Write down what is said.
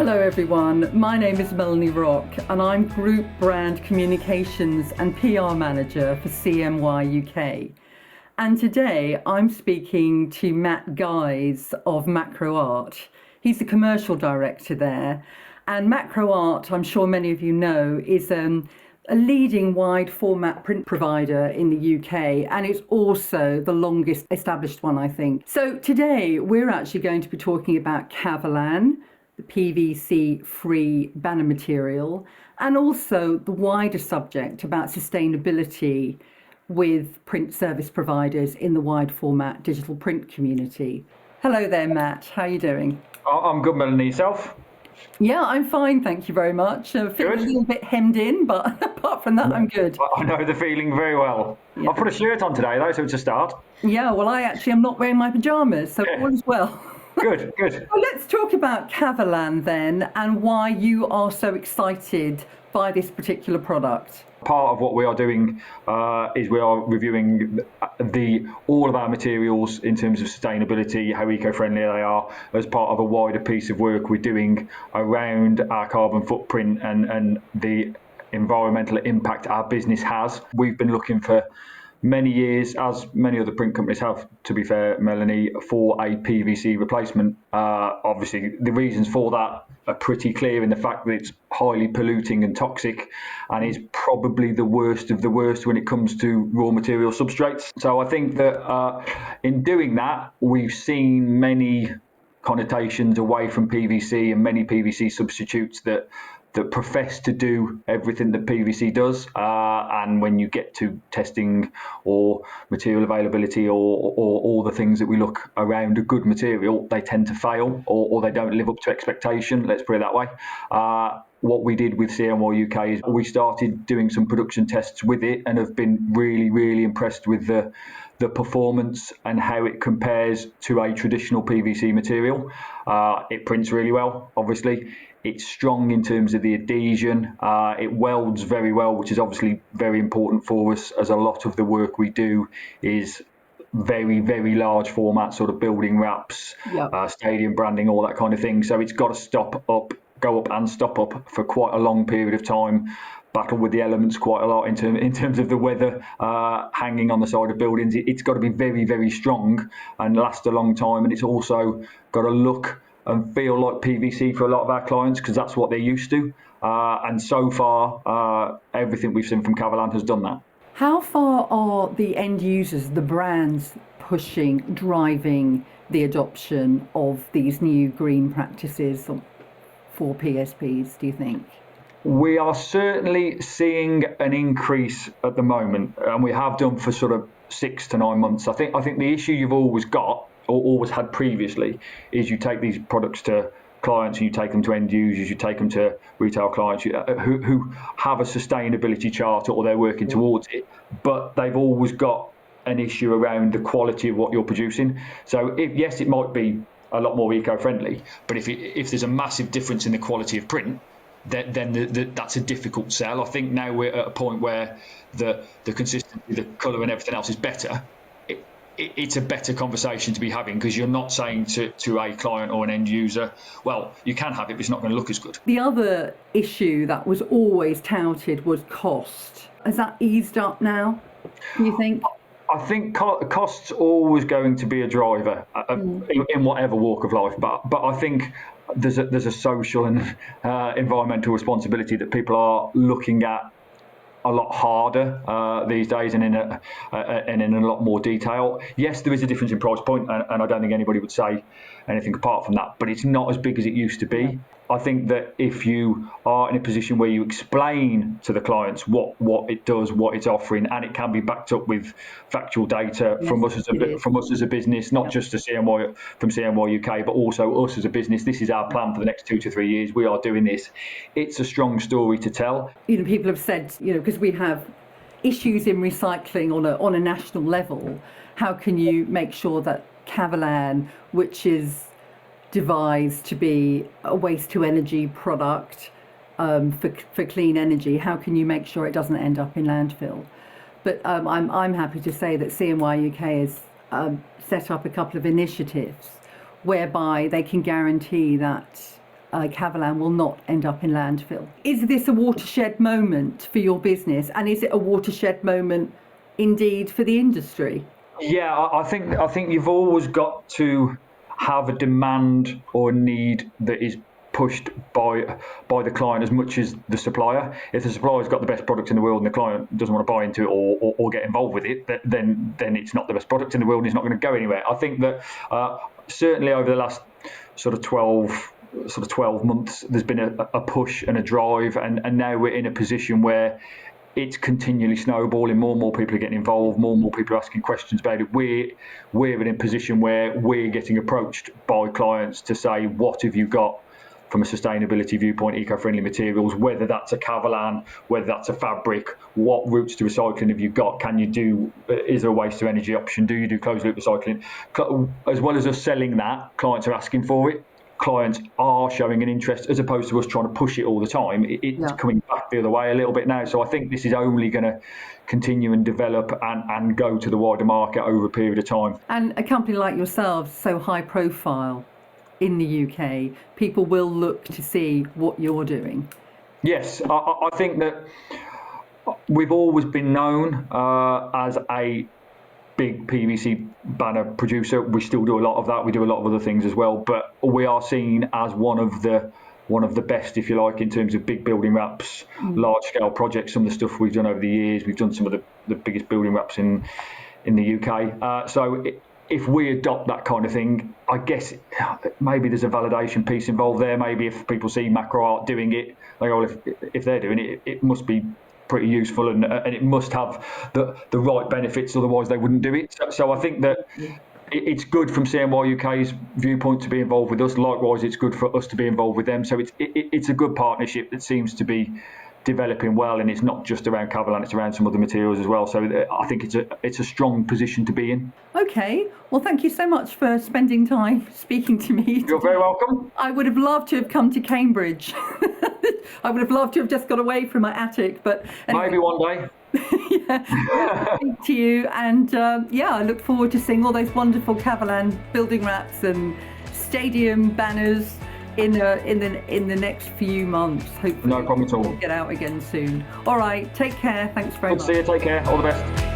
Hello everyone, my name is Melony Rocque and I'm Group Brand Communications and PR Manager for CMYUK. And today I'm speaking to Matt Guise of MacroArt. He's the commercial director there. And MacroArt, I'm sure many of you know, is a leading wide format print provider in the UK, and it's also the longest established one, I think. So today we're actually going to be talking about Kavalan, the PVC-free banner material, and also the wider subject about sustainability with print service providers in the wide format digital print community. Hello there, Matt. How are you doing? I'm good, Melony. Yourself? Yeah, I'm fine, thank you very much. Feeling a little bit hemmed in, but apart from that, I'm good. I know the feeling very well. Yeah. I've put a shirt on today, though, so it's a start. Yeah, well, I actually am not wearing my pyjamas, so all is well. Good, good. Well, let's talk about Kavalan then, and why you are so excited by this particular product. Part of what we are doing is we are reviewing all of our materials in terms of sustainability, how eco-friendly they are, as part of a wider piece of work we're doing around our carbon footprint and the environmental impact our business has. We've been looking for many years, as many other print companies have, to be fair, Melony, for a PVC replacement. Obviously, the reasons for that are pretty clear in the fact that it's highly polluting and toxic and is probably the worst of the worst when it comes to raw material substrates. So I think that in doing that, we've seen many connotations away from PVC and many PVC substitutes that profess to do everything that PVC does, and when you get to testing or material availability or all the things that we look around a good material, they tend to fail or they don't live up to expectation, let's put it that way. What we did with CMYUK is we started doing some production tests with it and have been really, really impressed with the performance and how it compares to a traditional PVC material. It prints really well, obviously. It's strong in terms of the adhesion. It welds very well, which is obviously very important for us, as a lot of the work we do is very, very large format, sort of building wraps, stadium branding, all that kind of thing. So it's got to go up and stop up for quite a long period of time, battle with the elements quite a lot in terms of the weather hanging on the side of buildings. It's got to be very, very strong and last a long time. And it's also got to look and feel like PVC for a lot of our clients, because that's what they're used to. And so far, everything we've seen from Kavalan has done that. How far are the end users, the brands, driving the adoption of these new green practices for PSPs, do you think? We are certainly seeing an increase at the moment, and we have done for sort of 6 to 9 months. I think the issue you've always got, or always had previously, is you take these products to clients and you take them to end users, you take them to retail clients who have a sustainability charter or they're working towards it, but they've always got an issue around the quality of what you're producing. So yes, it might be a lot more eco-friendly, but if there's a massive difference in the quality of print, then that's a difficult sell. I think now we're at a point where the consistency, the colour and everything else is better. It's a better conversation to be having, because you're not saying to a client or an end user, well, you can have it, but it's not going to look as good. The other issue that was always touted was cost. Has that eased up now, do you think? I think cost's always going to be a driver in whatever walk of life, but I think there's a social and environmental responsibility that people are looking at a lot harder these days and in a lot more detail. Yes, there is a difference in price point, and I don't think anybody would say anything apart from that, but it's not as big as it used to be. Yeah. I think that if you are in a position where you explain to the clients what it does, what it's offering, and it can be backed up with factual data from us as a business, not just from CMYUK, but also us as a business. This is our plan for the next 2 to 3 years. We are doing this. It's a strong story to tell. People have said, because we have issues in recycling on a national level, how can you make sure that Kavalan, which is devised to be a waste to energy product for clean energy, how can you make sure it doesn't end up in landfill? But I'm happy to say that CMYUK has set up a couple of initiatives whereby they can guarantee that Kavalan will not end up in landfill. Is this a watershed moment for your business, and is it a watershed moment indeed for the industry? Yeah, I think you've always got to have a demand or a need that is pushed by the client as much as the supplier. If the supplier's got the best product in the world and the client doesn't want to buy into it or get involved with it, then it's not the best product in the world and it's not going to go anywhere. I think that certainly over the last sort of 12 months, there's been a push and a drive, and now we're in a position where it's continually snowballing. More and more people are getting involved. More and more people are asking questions about it. We're in a position where we're getting approached by clients to say, what have you got from a sustainability viewpoint, eco-friendly materials, whether that's a Kavalan, whether that's a fabric, what routes to recycling have you got? Can you do, is there a waste to energy option? Do you do closed loop recycling? As well as us selling that, clients are asking for it. Clients are showing an interest, as opposed to us trying to push it all the time. It's coming back the other way a little bit now. So I think this is only going to continue and develop and go to the wider market over a period of time. And a company like yourselves, so high profile in the UK, people will look to see what you're doing. Yes, I think that we've always been known as a big PVC banner producer. We still do a lot of that. We do a lot of other things as well, but we are seen as one of the best, if you like, in terms of big building wraps, large scale projects. Some of the stuff we've done over the years, we've done some of the biggest building wraps in the UK. So if we adopt that kind of thing, I guess maybe there's a validation piece involved there. Maybe if people see MacroArt doing it, they go, well, if they're doing it, it must be pretty useful and it must have the right benefits, otherwise they wouldn't do it. So I think that it's good from CMYUK's viewpoint to be involved with us. Likewise, it's good for us to be involved with them. So it's a good partnership that seems to be developing well, and it's not just around Kavalan, it's around some other materials as well. So I think it's a strong position to be in. Okay, well, thank you so much for spending time speaking to me. You're very welcome. I would have loved to have come to Cambridge. I would have loved to have just got away from my attic, but anyway. Maybe one day. Yeah, speak to you, and I look forward to seeing all those wonderful Kavalan building wraps and stadium banners in the next few months. Hopefully, no problem at all. We'll get out again soon. All right, take care. Thanks very much. Good to see you. Take care. All the best.